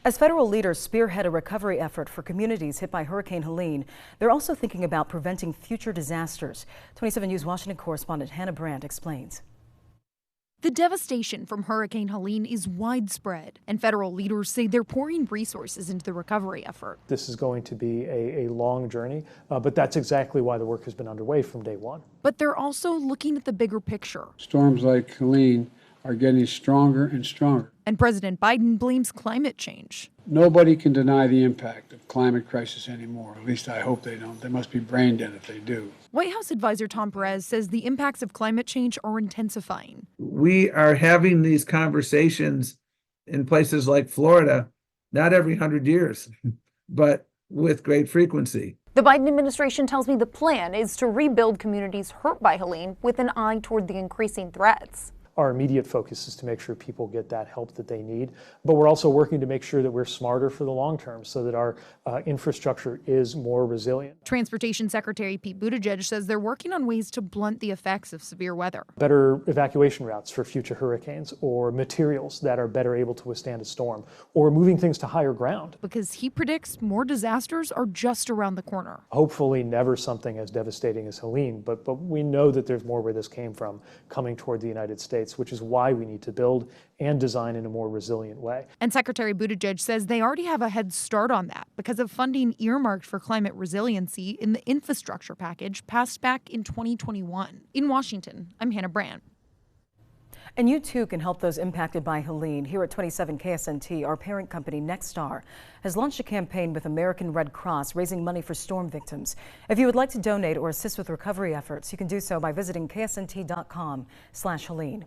As federal leaders spearhead a recovery effort for communities hit by Hurricane Helene, they're also thinking about preventing future disasters. 27 News Washington correspondent Hannah Brandt explains. The devastation from Hurricane Helene is widespread, and federal leaders say they're pouring resources into the recovery effort. This is going to be a long journey, but that's exactly why the work has been underway from day one. But they're also looking at the bigger picture. Storms like Helene are getting stronger and stronger. And President Biden blames climate change. Nobody can deny the impact of climate crisis anymore. At least I hope they don't. They must be brain dead if they do. White House advisor Tom Perez says the impacts of climate change are intensifying. We are having these conversations in places like Florida, not every 100 years, but with great frequency. The Biden administration tells me the plan is to rebuild communities hurt by Helene with an eye toward the increasing threats. Our immediate focus is to make sure people get that help that they need, but we're also working to make sure that we're smarter for the long term so that our infrastructure is more resilient. Transportation Secretary Pete Buttigieg says they're working on ways to blunt the effects of severe weather. Better evacuation routes for future hurricanes, or materials that are better able to withstand a storm, or moving things to higher ground. Because he predicts more disasters are just around the corner. Hopefully never something as devastating as Helene, but we know that there's more where this came from coming toward the United States, which is why we need to build and design in a more resilient way. And Secretary Buttigieg says they already have a head start on that because of funding earmarked for climate resiliency in the infrastructure package passed back in 2021. In Washington, I'm Hannah Brandt. And you too can help those impacted by Helene. Here at 27 KSNT, our parent company, Nexstar, has launched a campaign with American Red Cross raising money for storm victims. If you would like to donate or assist with recovery efforts, you can do so by visiting ksnt.com/Helene.